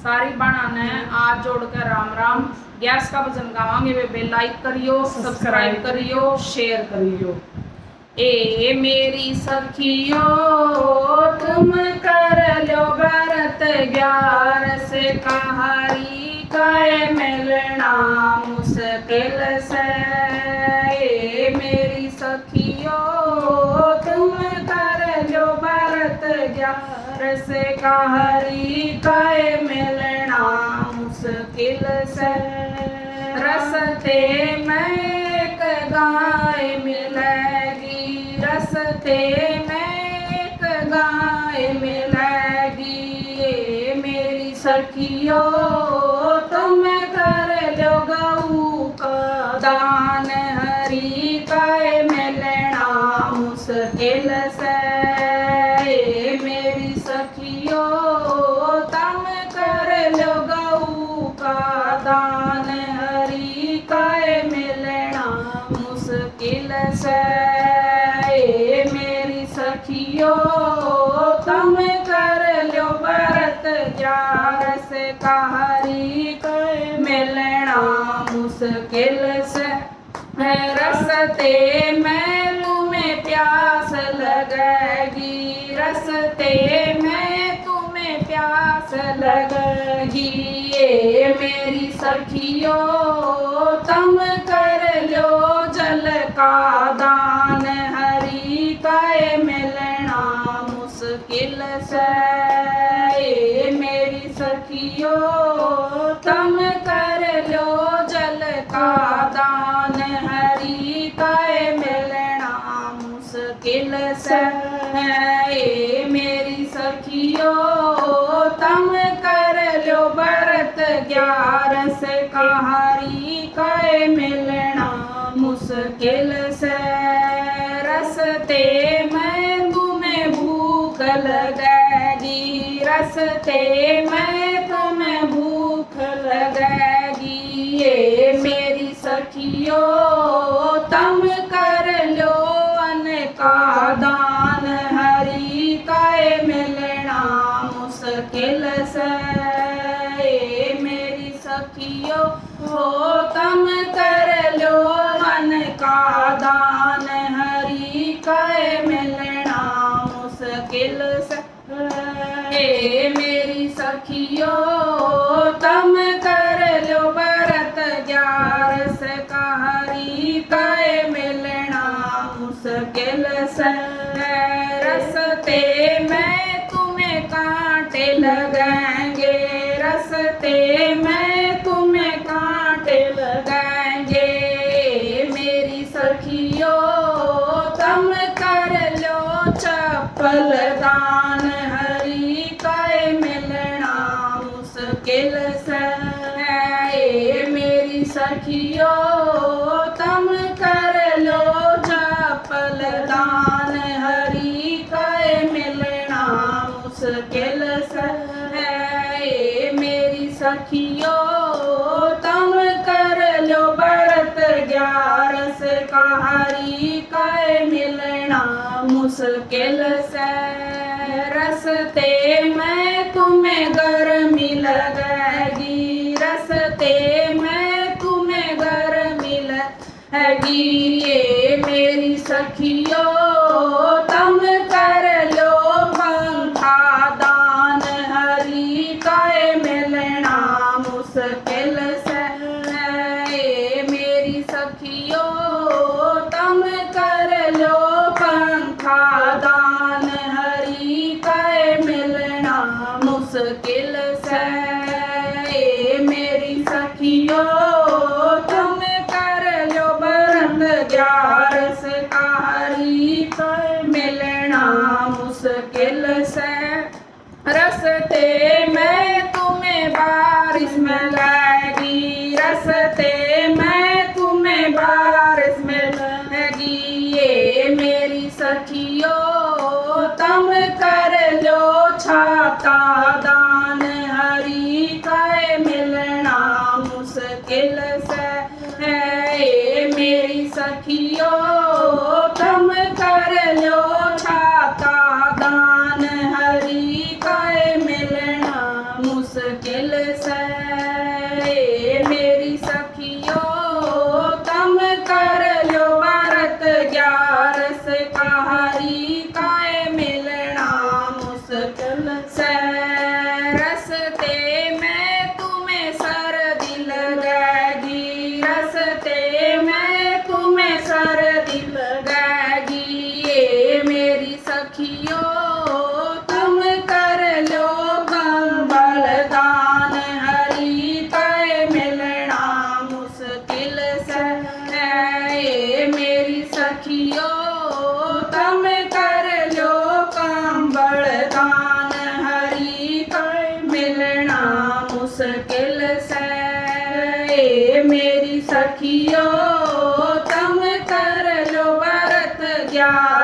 सारी बाणा ने हाथ जोड़कर राम राम। गैस का भजन गावांगे वे बेल लाइक करियो, सब्सक्राइब करियो, शेयर करियो। ए मेरी सखियो तुम कर लो व्रत 11 कहारी काय मिलना मुश्किल से। ए मेरी सखियो तुम कर लो व्रत 11 कहारी काय मिलना मुश्किल से। रस्ते में एक गाय मिलेगी, रस्ते में एक गाय मिलेगी। ये मेरी सखियो तुम कर लो गऊ का दान हरी काय मिलना मुश्किल से। ये मेरी सखियो तुम कर लो गऊ का दान हरी काय मिलना मुश्किल से। ए मेरी सखियो तुम कर लो व्रत 11 कहारी काय मिलना मुश्किल से। रस्ते में तुम्हें प्यास लगेगी, रस्ते में तुम्हें प्यास लगेगी। ये मेरी सखियो तुम कर लो जल का दान हरी काय मिलना मुश्किल से। ये मेरी सखियो तुम कर लो जल का दान हरी काय मिलना मुश्किल से। ये मेरी सखियो तुम कर लो व्रत 11 कहारी काय मिलना मुश्किल से। रस्ते में तुम्हें भूख लगेगी, रस्ते में तुम्हें भूख लगेगी। ये मेरी सखियो तुम कर लो अन्न का दान हरी काय मिलना मुश्किल से। ये मेरी सखियो तुम कर लो अन्न का दान हरी काय मिलना मुश्किल से। ये मेरी सखियो तुम कर लो व्रत 11 कहारी काय मिलना मुश्किल से। रस्ते में तुम्हें कांटे लगेंगे, रस्ते में तुम्हें कांटे लगेंगे। मेरी सखियो तुम कर लो चप्पल दान हरी काय मिलना मुश्किल से। ये मेरी सखियो तुम कर लो चप्पल दान हरी काय मिलना मुश्किल से। ये मेरी सखियो तुम कर लो व्रत 11 कहारी काय मिलना मुश्किल से। रस्ते में तुम्हें गर्मी लगेगी, रस्ते में तुम्हें गर्मी लगेगी। ये मेरी सखियो तुम कर लो पंखा दान हरी काय मिलना मुश्किल से। ये मेरी सखियो तुम कर लो पंखा दान हरी काय मिलना मुश्किल से। ये मेरी सखियो तुम कर लो व्रत 11 कहारी काय मिलना मुश्किल से। रस्ते में तुम्हें बारिश मिलेगी, रस्ते में तुम्हें बारिश मिलेगी। ये मेरी सखियो तुम कर लो छाता दान हरी मुश्किल से। मेरी सखियो तुम कर लो व्रत 11 कहारी काए मिलना मुश्किल से। रस्ते में तुम्हें सर्दी लगेगी, रस्ते में तुम्हें सर्दी लगेगी। ये मेरी सखियो तुम कर लो कंबल दान हरी काए मिलना मुश्किल से। ये मेरी सखियो तुम कर लो कंबल दान हरी काए मिलना मुश्किल से। ये मेरी सखियो तुम कर लो व्रत 11